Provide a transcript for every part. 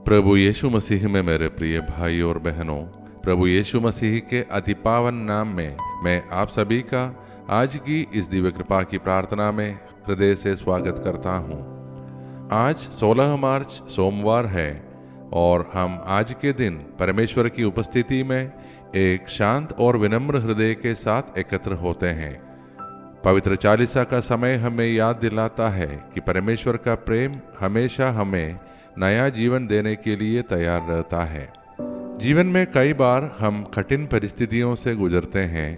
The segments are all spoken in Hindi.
प्रभु यीशु मसीह में मेरे प्रिय भाई और बहनों, प्रभु यीशु मसीह के अति पावन नाम में मैं आप सभी का आज की इस दिव्य कृपा की प्रार्थना में हृदय से स्वागत करता हूँ। आज 16 मार्च सोमवार है और हम आज के दिन परमेश्वर की उपस्थिति में एक शांत और विनम्र हृदय के साथ एकत्र होते हैं। पवित्र चालीसा का समय हमें याद दिलाता है कि परमेश्वर का प्रेम हमेशा हमें नया जीवन देने के लिए तैयार रहता है। जीवन में कई बार हम कठिन परिस्थितियों से गुजरते हैं,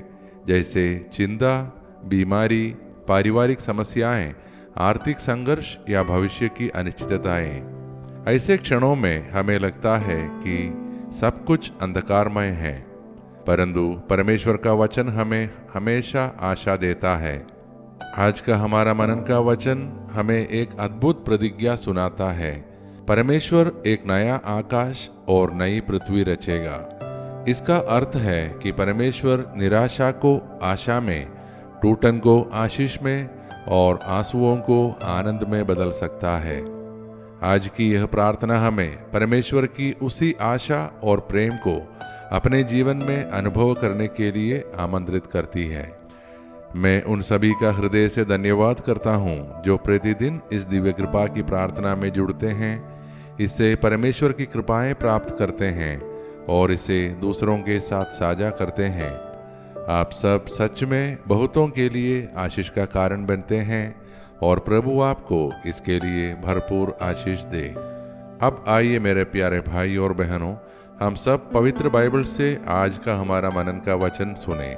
जैसे चिंता, बीमारी, पारिवारिक समस्याएं, आर्थिक संघर्ष या भविष्य की अनिश्चितताएं। ऐसे क्षणों में हमें लगता है कि सब कुछ अंधकारमय है, परंतु परमेश्वर का वचन हमें हमेशा आशा देता है। आज का हमारा मनन का वचन हमें एक अद्भुत प्रतिज्ञा सुनाता है। परमेश्वर एक नया आकाश और नई पृथ्वी रचेगा। इसका अर्थ है कि परमेश्वर निराशा को आशा में, टूटन को आशीष में और आंसुओं को आनंद में बदल सकता है। आज की यह प्रार्थना हमें परमेश्वर की उसी आशा और प्रेम को अपने जीवन में अनुभव करने के लिए आमंत्रित करती है। मैं उन सभी का हृदय से धन्यवाद करता हूँ जो प्रतिदिन इस दिव्य कृपा की प्रार्थना में जुड़ते हैं, इससे परमेश्वर की कृपाएं प्राप्त करते हैं और इसे दूसरों के साथ साझा करते हैं। आप सब सच में बहुतों के लिए आशीष का कारण बनते हैं और प्रभु आपको इसके लिए भरपूर आशीष दे। अब आइए मेरे प्यारे भाई और बहनों, हम सब पवित्र बाइबल से आज का हमारा मनन का वचन सुने।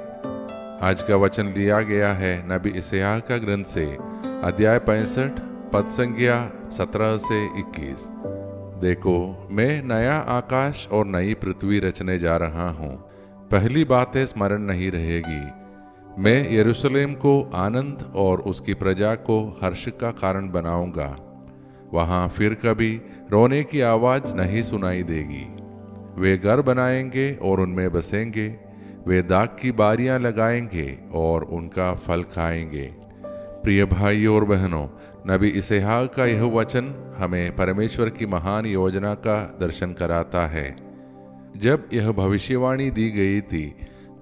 आज का वचन लिया गया है नबी यशायाह का ग्रंथ से, अध्याय 65, पद संख्या 17 से 21। देखो, मैं नया आकाश और नई पृथ्वी रचने जा रहा हूँ। पहली बातें स्मरण नहीं रहेगी। मैं यरूशलेम को आनंद और उसकी प्रजा को हर्ष का कारण बनाऊंगा। वहाँ फिर कभी रोने की आवाज नहीं सुनाई देगी। वे घर बनाएंगे और उनमें बसेंगे। वे दाख की बारियां लगाएंगे और उनका फल खाएंगे। प्रिय भाइयों और बहनों, नबी यशायाह का यह वचन हमें परमेश्वर की महान योजना का दर्शन कराता है। जब यह भविष्यवाणी दी गई थी,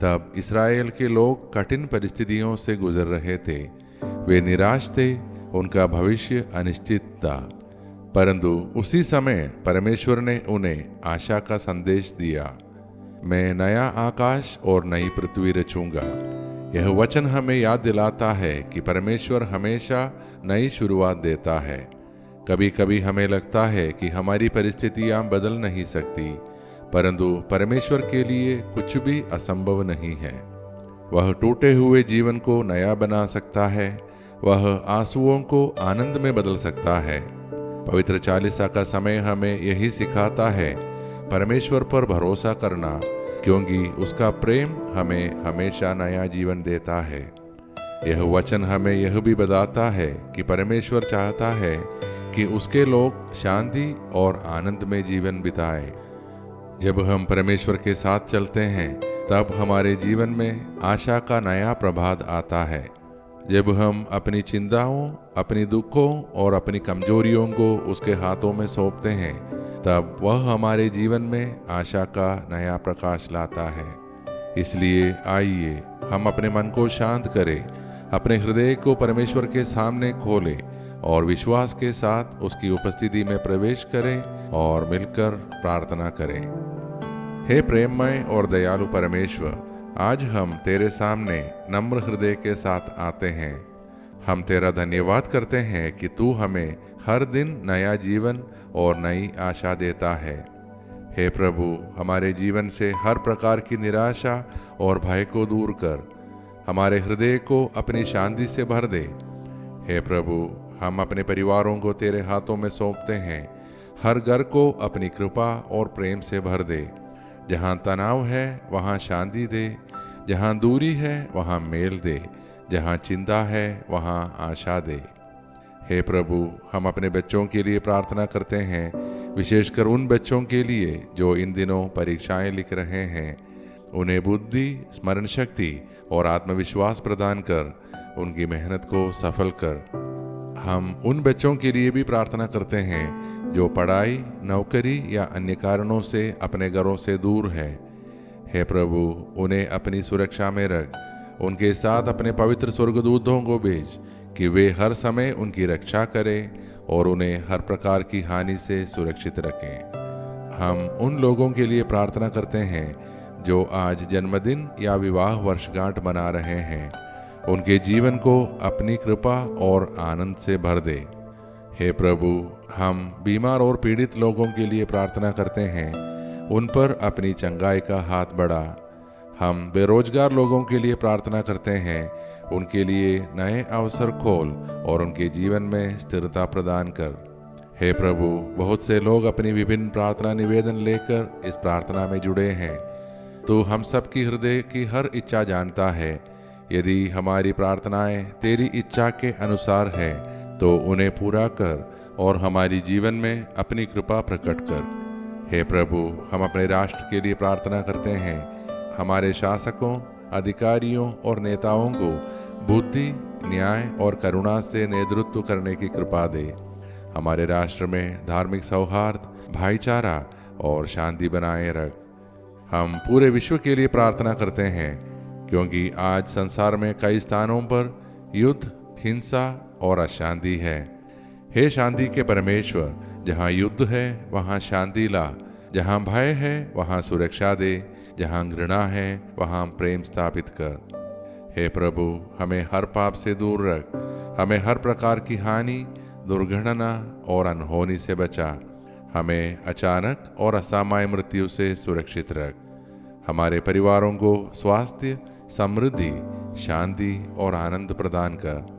तब इस्राएल के लोग कठिन परिस्थितियों से गुजर रहे थे। वे निराश थे, उनका भविष्य अनिश्चित था। परंतु उसी समय परमेश्वर ने उन्हें आशा का संदेश दिया। मैं नया आकाश और नई पृथ्वी रचूंगा। यह वचन हमें याद दिलाता है कि परमेश्वर हमेशा नई शुरुआत देता है। कभी कभी हमें लगता है कि हमारी परिस्थितियां बदल नहीं सकती, परंतु परमेश्वर के लिए कुछ भी असंभव नहीं है। वह टूटे हुए जीवन को नया बना सकता है। वह आंसुओं को आनंद में बदल सकता है। पवित्र चालीसा का समय हमें यही सिखाता है, परमेश्वर पर भरोसा करना, क्योंकि उसका प्रेम हमें हमेशा नया जीवन देता है। यह वचन हमें यह भी बताता है कि परमेश्वर चाहता है कि उसके लोग शांति और आनंद में जीवन बिताएं। जब हम परमेश्वर के साथ चलते हैं, तब हमारे जीवन में आशा का नया प्रभात आता है। जब हम अपनी चिंताओं, अपनी दुखों और अपनी कमजोरियों को उसके हाथों में सौंपते हैं, तब वह हमारे जीवन में आशा का नया प्रकाश लाता है। इसलिए आइए हम अपने मन को शांत करें, अपने हृदय को परमेश्वर के सामने खोलें और विश्वास के साथ उसकी उपस्थिति में प्रवेश करें और मिलकर प्रार्थना करें। हे प्रेममय और दयालु परमेश्वर, आज हम तेरे सामने नम्र हृदय के साथ आते हैं। हम तेरा धन्यवाद करते हैं कि तू हमें हर दिन नया जीवन और नई आशा देता है। हे प्रभु, हमारे जीवन से हर प्रकार की निराशा और भय को दूर कर हमारे हृदय को अपनी शांति से भर दे। हे प्रभु, हम अपने परिवारों को तेरे हाथों में सौंपते हैं। हर घर को अपनी कृपा और प्रेम से भर दे। जहाँ तनाव है वहाँ शांति दे, जहाँ दूरी है वहाँ मेल दे, जहाँ चिंता है वहाँ आशा दे। हे प्रभु, हम अपने बच्चों के लिए प्रार्थना करते हैं, विशेषकर उन बच्चों के लिए जो इन दिनों परीक्षाएं लिख रहे हैं। उन्हें बुद्धि, स्मरण शक्ति और आत्मविश्वास प्रदान कर उनकी मेहनत को सफल कर। हम उन बच्चों के लिए भी प्रार्थना करते हैं जो पढ़ाई, नौकरी या अन्य कारणों से अपने घरों से दूर है। हे प्रभु, उन्हें अपनी सुरक्षा में रख। उनके साथ अपने पवित्र स्वर्गदूतों को भेज कि वे हर समय उनकी रक्षा करें और उन्हें हर प्रकार की हानि से सुरक्षित रखें। हम उन लोगों के लिए प्रार्थना करते हैं जो आज जन्मदिन या विवाह वर्षगांठ मना रहे हैं। उनके जीवन को अपनी कृपा और आनंद से भर दे। हे प्रभु, हम बीमार और पीड़ित लोगों के लिए प्रार्थना करते हैं। उन पर अपनी चंगाई का हाथ बढ़ा। हम बेरोजगार लोगों के लिए प्रार्थना करते हैं। उनके लिए नए अवसर खोल और उनके जीवन में स्थिरता प्रदान कर। हे प्रभु, बहुत से लोग अपनी विभिन्न प्रार्थना निवेदन लेकर इस प्रार्थना में जुड़े हैं। तू हम सब की हृदय की हर इच्छा जानता है। यदि हमारी प्रार्थनाएं तेरी इच्छा के अनुसार है तो उन्हें पूरा कर और हमारी जीवन में अपनी कृपा प्रकट कर। हे प्रभु, हम अपने राष्ट्र के लिए प्रार्थना करते हैं। हमारे शासकों, अधिकारियों और नेताओं को बुद्धि, न्याय और करुणा से नेतृत्व करने की कृपा दे। हमारे राष्ट्र में धार्मिक सौहार्द, भाईचारा और शांति बनाए रख। हम पूरे विश्व के लिए प्रार्थना करते हैं क्योंकि आज संसार में कई स्थानों पर युद्ध, हिंसा और अशांति है। हे शांति के परमेश्वर, जहाँ युद्ध है वहाँ शांति ला, जहाँ भय है वहाँ सुरक्षा दे, जहाँ घृणा है वहाँ प्रेम स्थापित कर। हे प्रभु, हमें हर पाप से दूर रख। हमें हर प्रकार की हानि, दुर्घटना और अनहोनी से बचा। हमें अचानक और असामान्य मृत्यु से सुरक्षित रख। हमारे परिवारों को स्वास्थ्य, समृद्धि, शांति और आनंद प्रदान कर।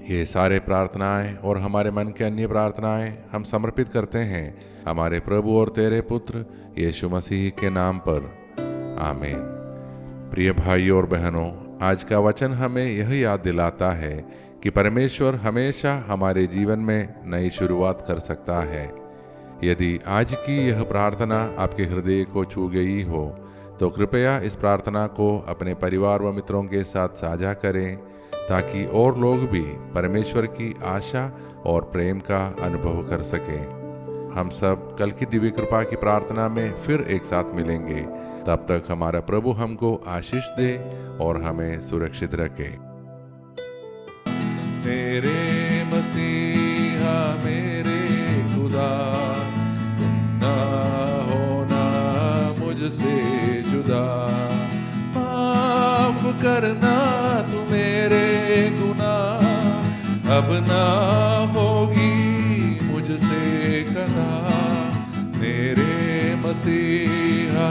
ये सारे प्रार्थनाएं और हमारे मन के अन्य प्रार्थनाएं हम समर्पित करते हैं हमारे प्रभु और तेरे पुत्र यीशु मसीह के नाम पर। आमीन। प्रिय भाइयों और बहनों, आज का वचन हमें यह याद दिलाता है कि परमेश्वर हमेशा हमारे जीवन में नई शुरुआत कर सकता है। यदि आज की यह प्रार्थना आपके हृदय को छू गई हो तो कृपया इस प्रार्थना को अपने परिवार व मित्रों के साथ साझा करें ताकि और लोग भी परमेश्वर की आशा और प्रेम का अनुभव कर सकें। हम सब कल की दिव्य कृपा की प्रार्थना में फिर एक साथ मिलेंगे। तब तक हमारा प्रभु हमको आशीष दे और हमें सुरक्षित रखे। मेरे मसीहा मेरे खुदा, तुम ना होना मुझसे जुदा। माफ करना तू मेरे गुनाह, अब ना होगी मुझसे कदा। मेरे मसीहा